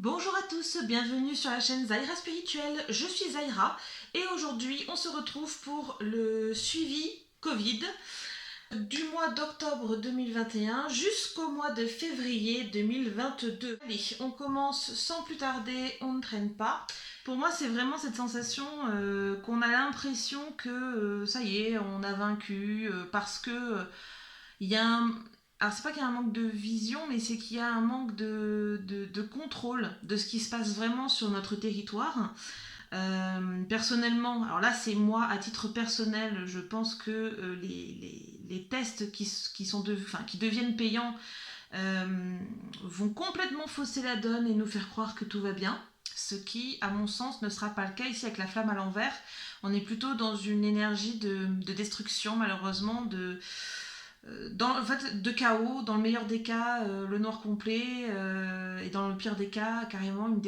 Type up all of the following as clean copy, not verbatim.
Bonjour à tous, bienvenue sur la chaîne Zaira Spirituelle. Je suis Zaira et aujourd'hui on se retrouve pour le suivi Covid du mois d'octobre 2021 jusqu'au mois de février 2022. Allez, on commence sans plus tarder, on ne traîne pas. Pour moi, c'est vraiment cette sensation qu'on a l'impression que ça y est, on a vaincu parce que il y a un... Alors, c'est pas qu'il y a un manque de vision, mais c'est qu'il y a un manque de contrôle de ce qui se passe vraiment sur notre territoire. Personnellement, alors là, c'est moi, à titre personnel, je pense que les tests qui deviennent payants vont complètement fausser la donne et nous faire croire que tout va bien. Ce qui, à mon sens, ne sera pas le cas ici avec la flamme à l'envers. On est plutôt dans une énergie de destruction, malheureusement, de chaos, dans le meilleur des cas, le noir complet, et dans le pire des cas, carrément une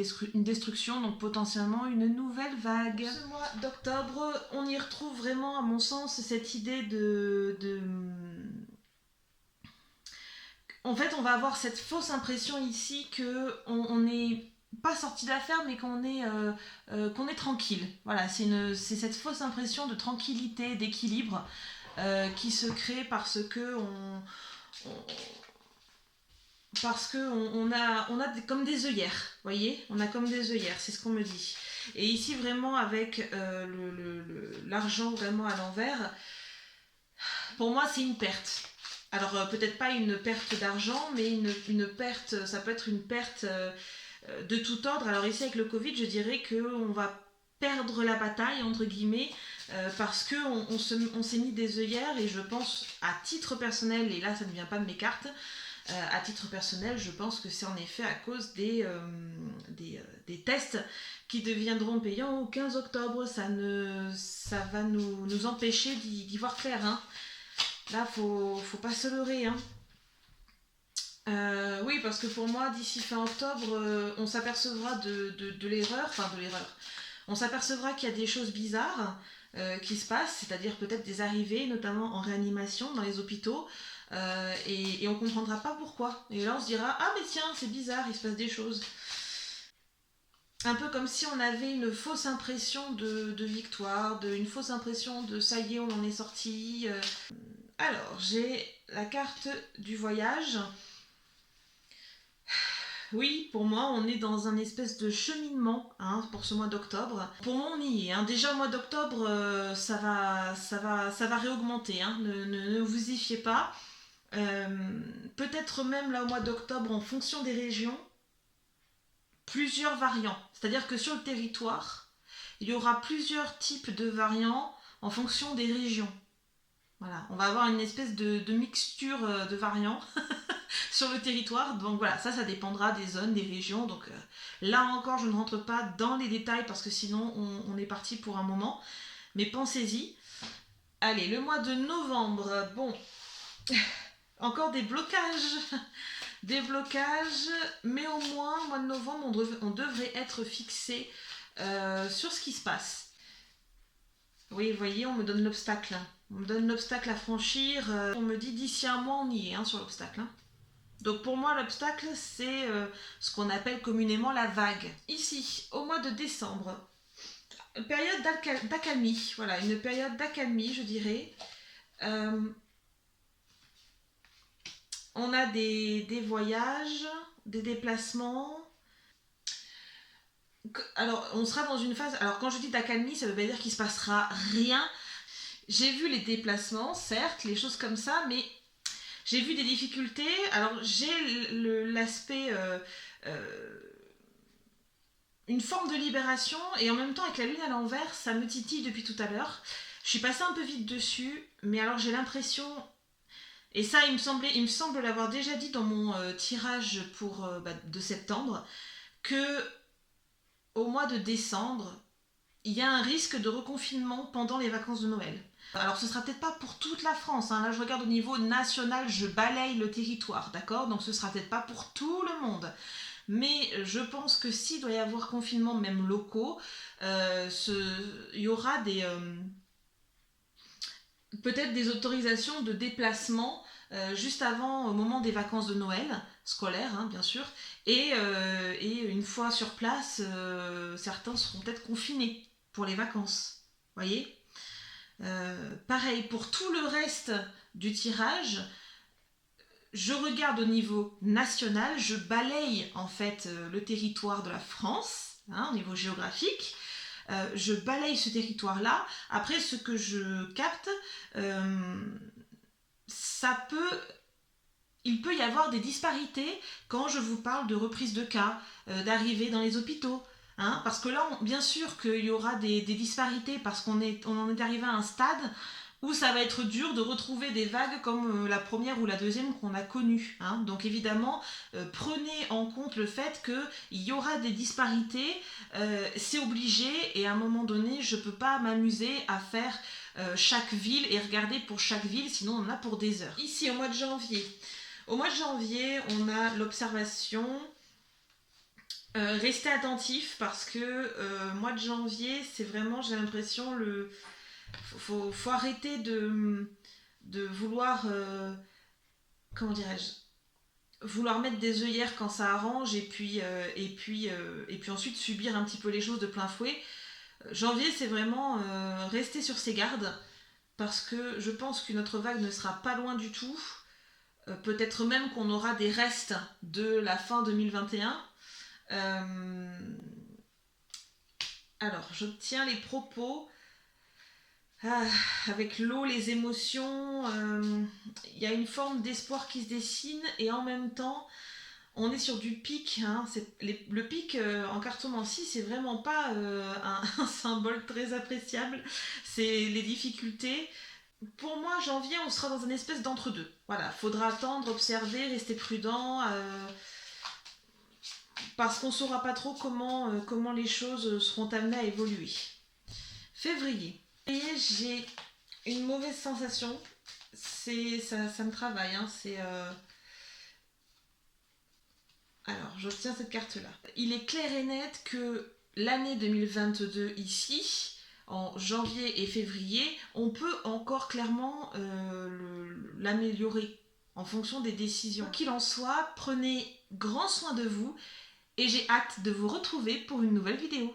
destruction, donc potentiellement une nouvelle vague. Ce mois d'octobre, on y retrouve vraiment, à mon sens, cette idée En fait, on va avoir cette fausse impression ici que on n'est pas sorti d'affaire, mais qu'on est tranquille. Voilà, c'est cette fausse impression de tranquillité, d'équilibre qui se crée on- parce que on a comme des œillères, voyez, on a comme des œillères, c'est ce qu'on me dit. Et ici vraiment avec l'argent vraiment à l'envers, pour moi c'est une perte. Alors peut-être pas une perte d'argent, mais une perte, ça peut être une perte de tout ordre. Alors ici avec le Covid, je dirais qu'on va perdre la bataille entre guillemets parce qu'on on s'est mis des œillères et je pense à titre personnel, et là ça ne vient pas de mes cartes, à titre personnel, je pense que c'est en effet à cause des tests qui deviendront payants au 15 octobre. Ça va nous empêcher d'y voir clair. Hein. Là, faut pas se leurrer. Hein. Oui, parce que pour moi, d'ici fin octobre, on s'apercevra de l'erreur, enfin de l'erreur. On s'apercevra qu'il y a des choses bizarres qui se passent, c'est-à-dire peut-être des arrivées, notamment en réanimation dans les hôpitaux, et on comprendra pas pourquoi. Et là, on se dira ah mais tiens, c'est bizarre, il se passe des choses. Un peu comme si on avait une fausse impression de victoire, une fausse impression de ça y est, on en est sorti. Alors, j'ai la carte du voyage. Oui, pour moi, on est dans un espèce de cheminement hein, pour ce mois d'octobre. Pour moi, on y est. Hein. Déjà, au mois d'octobre, ça va réaugmenter. Hein. Ne vous y fiez pas. Euh, Peut-être même là au mois d'octobre, en fonction des régions, plusieurs variants. C'est-à-dire que sur le territoire, il y aura plusieurs types de variants en fonction des régions. Voilà, on va avoir une espèce de mixture de variants sur le territoire. Donc voilà, ça dépendra des zones, des régions. Donc là encore, je ne rentre pas dans les détails parce que sinon on est parti pour un moment. Mais pensez-y. Allez, le mois de novembre, bon, encore des blocages. Des blocages, mais au moins, au mois de novembre, on devrait être fixé sur ce qui se passe. Oui, vous voyez, on me donne l'obstacle. On me donne l'obstacle à franchir. On me dit d'ici un mois, on y est hein, sur l'obstacle. Hein. Donc pour moi, l'obstacle, c'est ce qu'on appelle communément la vague. Ici, au mois de décembre, période d'accalmie. Voilà, une période d'accalmie, je dirais. Euh, on a des voyages, des déplacements. Alors, on sera dans une phase. Alors, quand je dis d'accalmie, ça veut pas dire qu'il se passera rien. J'ai vu les déplacements, certes, les choses comme ça, mais j'ai vu des difficultés. Alors, j'ai l'aspect. Une forme de libération, et en même temps, avec la lune à l'envers, ça me titille depuis tout à l'heure. Je suis passée un peu vite dessus, mais alors j'ai l'impression. Et ça, il me semble l'avoir déjà dit dans mon tirage de septembre, que au mois de décembre, il y a un risque de reconfinement pendant les vacances de Noël. Alors ce sera peut-être pas pour toute la France, hein. Là je regarde au niveau national, je balaye le territoire, d'accord. Donc ce sera peut-être pas pour tout le monde. Mais je pense que s'il doit y avoir confinement même locaux, il y aura peut-être des autorisations de déplacement juste avant, au moment des vacances de Noël, scolaires hein, bien sûr, et une fois sur place, certains seront peut-être confinés pour les vacances. Voyez. Pareil, pour tout le reste du tirage, je regarde au niveau national, je balaye en fait le territoire de la France, hein, au niveau géographique. Je balaye ce territoire-là. Après, ce que je capte, euh, ça peut il peut y avoir des disparités quand je vous parle de reprise de cas, d'arrivée dans les hôpitaux. Hein, parce que là, bien sûr qu'il y aura des disparités parce on en est arrivé à un stade où ça va être dur de retrouver des vagues comme la première ou la deuxième qu'on a connues. Hein. Donc évidemment, prenez en compte le fait qu'il y aura des disparités, c'est obligé, et à un moment donné, je ne peux pas m'amuser à faire chaque ville et regarder pour chaque ville, sinon on en a pour des heures. Ici, au mois de janvier, on a l'observation. Restez attentifs parce que mois de janvier, c'est vraiment, j'ai l'impression, faut arrêter de vouloir, comment dirais-je, vouloir mettre des œillères quand ça arrange et puis ensuite subir un petit peu les choses de plein fouet. Janvier, c'est vraiment rester sur ses gardes parce que je pense qu'une autre vague ne sera pas loin du tout. Peut-être même qu'on aura des restes de la fin 2021. Alors, je tiens les propos. Avec l'eau, les émotions, y a une forme d'espoir qui se dessine et en même temps, on est sur du pic. Hein. Le pic en cartomancie, c'est vraiment pas un symbole très appréciable. C'est les difficultés. Pour moi, janvier, on sera dans une espèce d'entre-deux. Voilà, faudra attendre, observer, rester prudent, parce qu'on ne saura pas trop comment les choses seront amenées à évoluer. Février. J'ai une mauvaise sensation. Ça me travaille. Hein. Alors, j'obtiens cette carte-là. Il est clair et net que l'année 2022 ici, en janvier et février, on peut encore clairement l'améliorer en fonction des décisions. Qu'il en soit, prenez grand soin de vous et j'ai hâte de vous retrouver pour une nouvelle vidéo.